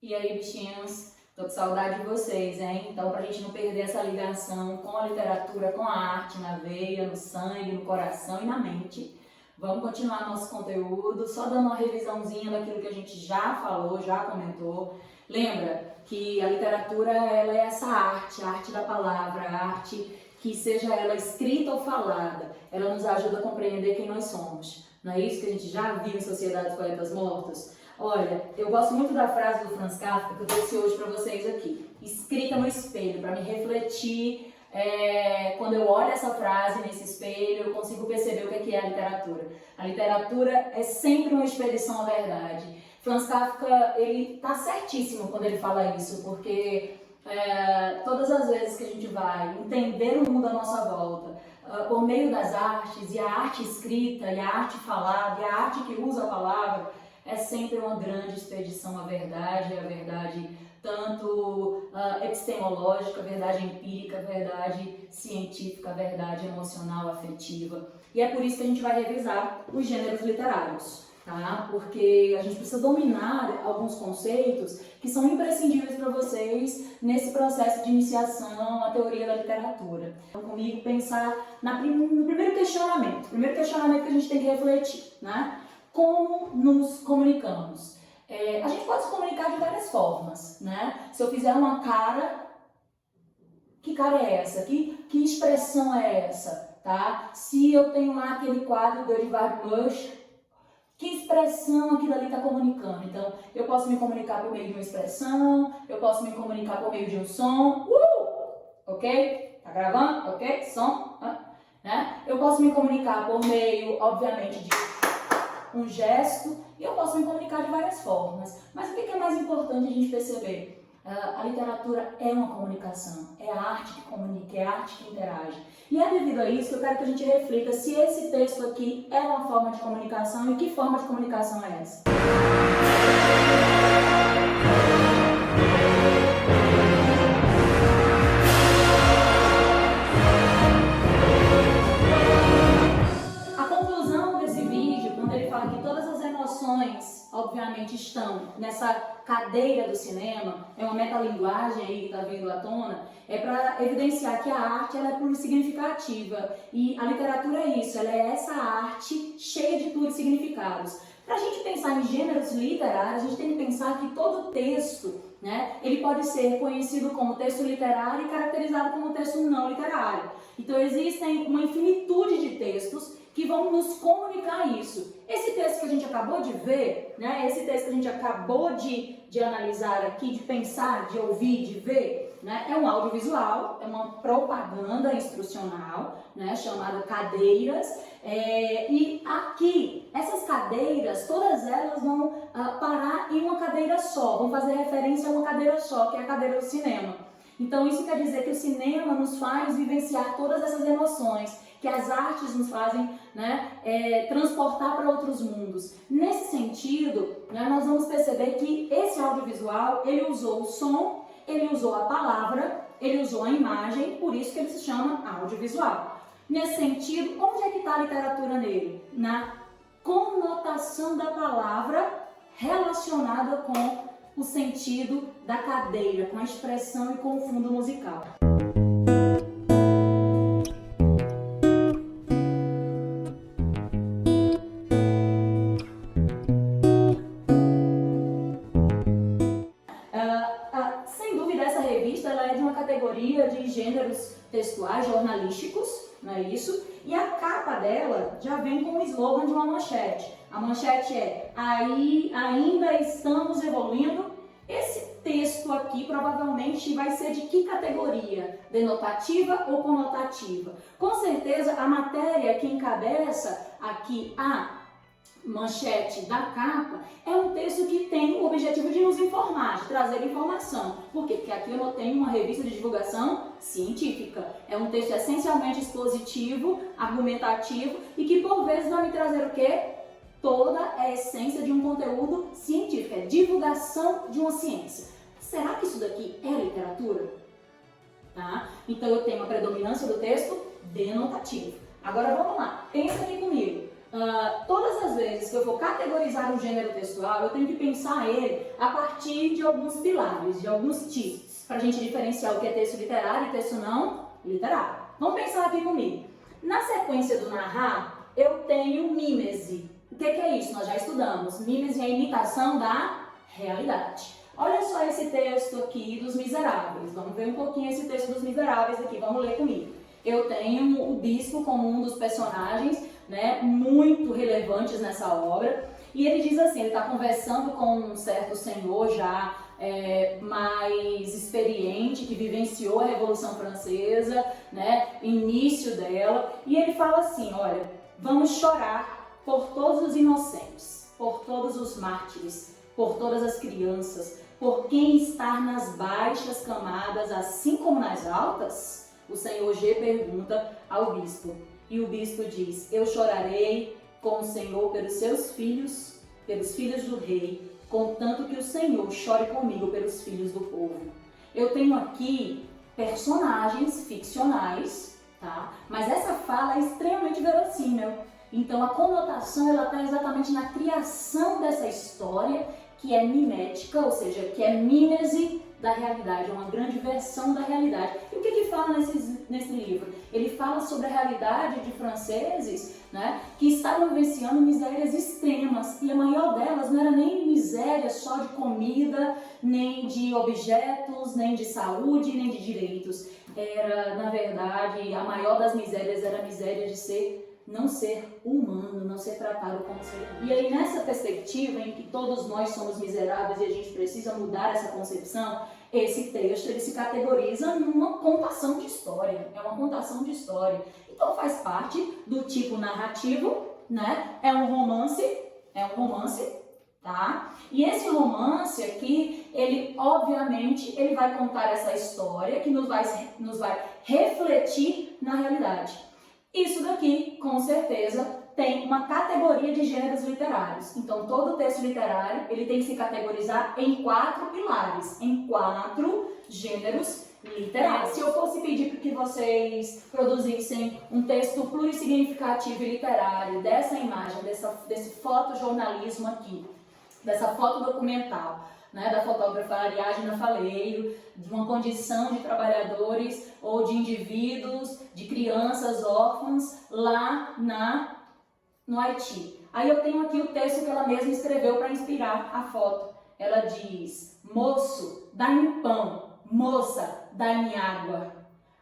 E aí, bichinhos, tô com saudade de vocês, hein? Então, pra gente não perder essa ligação com a literatura, com a arte na veia, no sangue, no coração e na mente, vamos continuar nosso conteúdo, só dando uma revisãozinha daquilo que a gente já falou, já comentou. Lembra que a literatura, ela é essa arte, a arte da palavra, a arte que seja ela escrita ou falada, ela nos ajuda a compreender quem nós somos. Não é isso que a gente já viu em Sociedade dos Poetas Mortos? Olha, eu gosto muito da frase do Franz Kafka que eu trouxe hoje para vocês aqui. Escrita no espelho, para me refletir. Quando eu olho essa frase nesse espelho, eu consigo perceber o que é a literatura. A literatura é sempre uma expedição à verdade. Franz Kafka, ele tá certíssimo quando ele fala isso, porque todas as vezes que a gente vai entender o mundo à nossa volta, por meio das artes, e a arte escrita, e a arte falada, e a arte que usa a palavra, é sempre uma grande expedição à verdade, a verdade tanto epistemológica, a verdade empírica, a verdade científica, a verdade emocional, afetiva. E é por isso que a gente vai revisar os gêneros literários, tá? Porque a gente precisa dominar alguns conceitos que são imprescindíveis para vocês nesse processo de iniciação à teoria da literatura. Então, comigo, pensar no primeiro questionamento que a gente tem que refletir, né? Como nos comunicamos? A gente pode se comunicar de várias formas, né? Se eu fizer uma cara, que cara é essa? Que expressão é essa? Tá? Se eu tenho lá aquele quadro do Edvard Munch, que expressão aquilo ali está comunicando? Então, eu posso me comunicar por meio de uma expressão, eu posso me comunicar por meio de um som, ok? Tá gravando? Ok? Som, né? Eu posso me comunicar por meio, obviamente, de um gesto, e eu posso me comunicar de várias formas. Mas o que é mais importante a gente perceber? A literatura é uma comunicação, é a arte que comunica, é a arte que interage. E é devido a isso que eu quero que a gente reflita se esse texto aqui é uma forma de comunicação e que forma de comunicação é essa. Obviamente estão nessa cadeira do cinema, é uma metalinguagem aí que está vindo à tona, é para evidenciar que a arte ela é plurisignificativa e a literatura é isso, ela é essa arte cheia de plurissignificados. Para a gente pensar em gêneros literários, a gente tem que pensar que todo texto, né, ele pode ser conhecido como texto literário e caracterizado como texto não literário. Então existem uma infinitude de textos que vão nos comunicar isso. Esse texto que a gente acabou de ver, né, esse texto que a gente acabou de analisar aqui, de pensar, de ouvir, de ver, né, é um audiovisual, é uma propaganda instrucional, né, chamada Cadeiras. E aqui, essas cadeiras, todas elas vão parar em uma cadeira só, vão fazer referência a uma cadeira só, que é a cadeira do cinema. Então isso quer dizer que o cinema nos faz vivenciar todas essas emoções, que as artes nos fazem, né, transportar para outros mundos. Nesse sentido, né, nós vamos perceber que esse audiovisual, ele usou o som, ele usou a palavra, ele usou a imagem, por isso que ele se chama audiovisual. Nesse sentido, onde é que está a literatura nele? Na conotação da palavra relacionada com o sentido da cadeira, com a expressão e com o fundo musical. Sem dúvida, essa revista ela é de uma categoria de gêneros textuais jornalísticos, não é isso? E a capa dela já vem com o slogan de uma manchete. A manchete é: aí ainda estamos evoluindo. Esse texto aqui provavelmente vai ser de que categoria? Denotativa ou conotativa? Com certeza a matéria que encabeça aqui a manchete da capa é um texto que tem o objetivo de nos informar, de trazer informação. Por quê? Porque aqui eu tenho uma revista de divulgação científica. É um texto essencialmente expositivo, argumentativo e que por vezes vai me trazer o quê? Toda a essência de um conteúdo científico, é divulgação de uma ciência. Será que isso daqui é literatura? Tá? Então eu tenho uma predominância do texto denotativo. Agora vamos lá, pensa aqui comigo. todas as vezes que eu for categorizar um gênero textual, eu tenho que pensar ele a partir de alguns pilares, de alguns tipos, para a gente diferenciar o que é texto literário e texto não literário. Vamos pensar aqui comigo. Na sequência do narrar, eu tenho mímese. O que é isso? Nós já estudamos. Mímese é a imitação da realidade. Olha só esse texto aqui dos Miseráveis. Vamos ver um pouquinho esse texto dos Miseráveis aqui. Vamos ler comigo. Eu tenho o bispo como um dos personagens, né, muito relevantes nessa obra. E ele diz assim, ele está conversando com um certo senhor já mais experiente, que vivenciou a Revolução Francesa, né, início dela. E ele fala assim, olha, vamos chorar por todos os inocentes, por todos os mártires, por todas as crianças, por quem está nas baixas camadas, assim como nas altas? O senhor G pergunta ao bispo. E o bispo diz, eu chorarei com o Senhor pelos seus filhos, pelos filhos do rei, contanto que o Senhor chore comigo pelos filhos do povo. Eu tenho aqui personagens ficcionais, tá? Mas essa fala é extremamente verossímil. Então a conotação ela está exatamente na criação dessa história, que é mimética, ou seja, que é mímese da realidade, é uma grande versão da realidade. E o que fala nesse livro? Ele fala sobre a realidade de franceses, né, que estavam vivenciando misérias extremas, e a maior delas não era nem miséria só de comida, nem de objetos, nem de saúde, nem de direitos. Era, na verdade, a maior das misérias era a miséria de não ser humano, não ser tratado como ser humano. E aí, nessa perspectiva em que todos nós somos miseráveis e a gente precisa mudar essa concepção, esse texto ele se categoriza numa contação de história. É uma contação de história. Então faz parte do tipo narrativo, né? É um romance, tá? E esse romance aqui, ele obviamente ele vai contar essa história que nos vai refletir na realidade. Isso daqui, com certeza, tem uma categoria de gêneros literários. Então, todo texto literário ele tem que se categorizar em 4 pilares, em 4 gêneros literários. Se eu fosse pedir para que vocês produzissem um texto plurissignificativo e literário dessa imagem, desse fotojornalismo aqui, dessa foto documental, né, da fotógrafa Ariadna Faleiro, de uma condição de trabalhadores ou de indivíduos, de crianças órfãs lá no Haiti. Aí eu tenho aqui o texto que ela mesma escreveu para inspirar a foto. Ela diz, moço, dai-me pão, moça, dai-me água,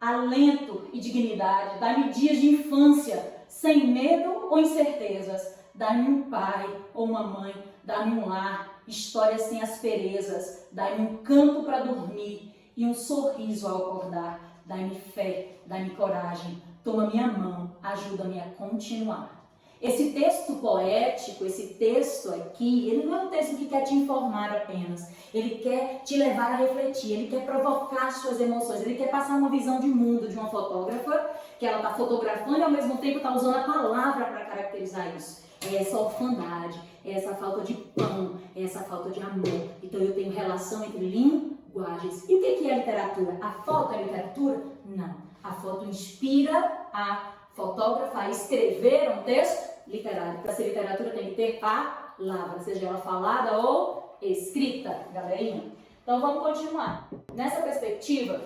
alento e dignidade, dai-me dias de infância, sem medo ou incertezas, dai-me um pai ou uma mãe, dai-me um lar, histórias sem asperezas, dai-me um canto para dormir e um sorriso ao acordar, dai-me fé, dai-me coragem, toma minha mão, ajuda-me a continuar. Esse texto poético, esse texto aqui, ele não é um texto que quer te informar apenas, ele quer te levar a refletir, ele quer provocar suas emoções, ele quer passar uma visão de mundo de uma fotógrafa, que ela está fotografando e ao mesmo tempo está usando a palavra para caracterizar isso. É essa orfandade, é essa falta de pão, é essa falta de amor. Então eu tenho relação entre linguagens. E o que é literatura? A foto é literatura? Não. A foto inspira a fotógrafa a escrever um texto literário. Para ser literatura tem que ter palavra, seja ela falada ou escrita, galerinha. Então vamos continuar. Nessa perspectiva,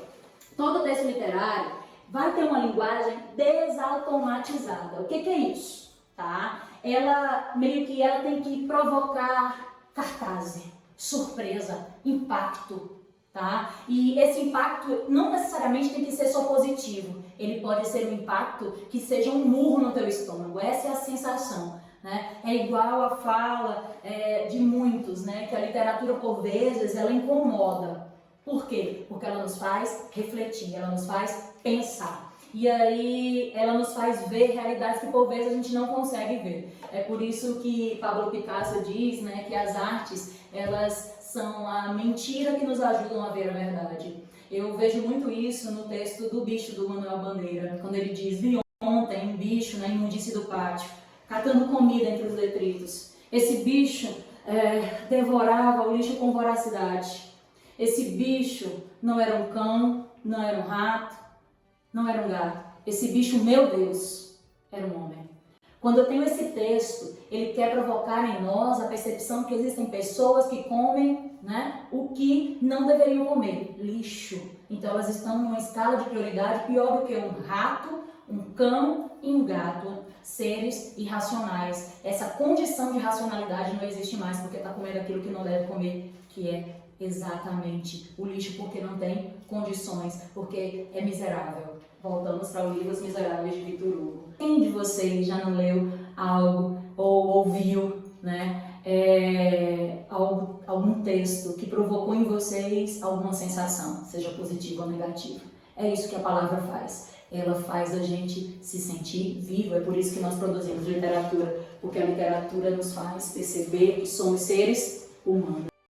todo texto literário vai ter uma linguagem desautomatizada. O que é isso? Tá? Ela tem que provocar cartaz, surpresa, impacto, tá? E esse impacto não necessariamente tem que ser só positivo. Ele pode ser um impacto que seja um murro no teu estômago. Essa é a sensação, né? É igual a fala de muitos, né? Que a literatura por vezes ela incomoda. Por quê? Porque ela nos faz refletir, ela nos faz pensar. E aí ela nos faz ver realidades que por vezes a gente não consegue ver. É por isso que Pablo Picasso diz, né, que as artes, elas são a mentira que nos ajudam a ver a verdade. Eu vejo muito isso no texto do Bicho, do Manuel Bandeira, quando ele diz, vi ontem um bicho na imundície do pátio, catando comida entre os detritos. Esse bicho devorava o lixo com voracidade. Esse bicho não era um cão, não era um rato, não era um gato. Esse bicho, meu Deus, era um homem. Quando eu tenho esse texto, ele quer provocar em nós a percepção que existem pessoas que comem, né, o que não deveriam comer, lixo. Então elas estão numa escala de prioridade pior do que um rato, um cão e um gato, seres irracionais. Essa condição de racionalidade não existe mais porque está comendo aquilo que não deve comer, que é exatamente o lixo, porque não tem condições, porque é miserável. Voltamos para o livro Os Miseráveis de Victor Hugo. Quem de vocês já não leu algo ou ouviu, né, algum texto que provocou em vocês alguma sensação, seja positiva ou negativa? É isso que a palavra faz. Ela faz a gente se sentir vivo. É por isso que nós produzimos literatura, porque a literatura nos faz perceber que somos seres humanos.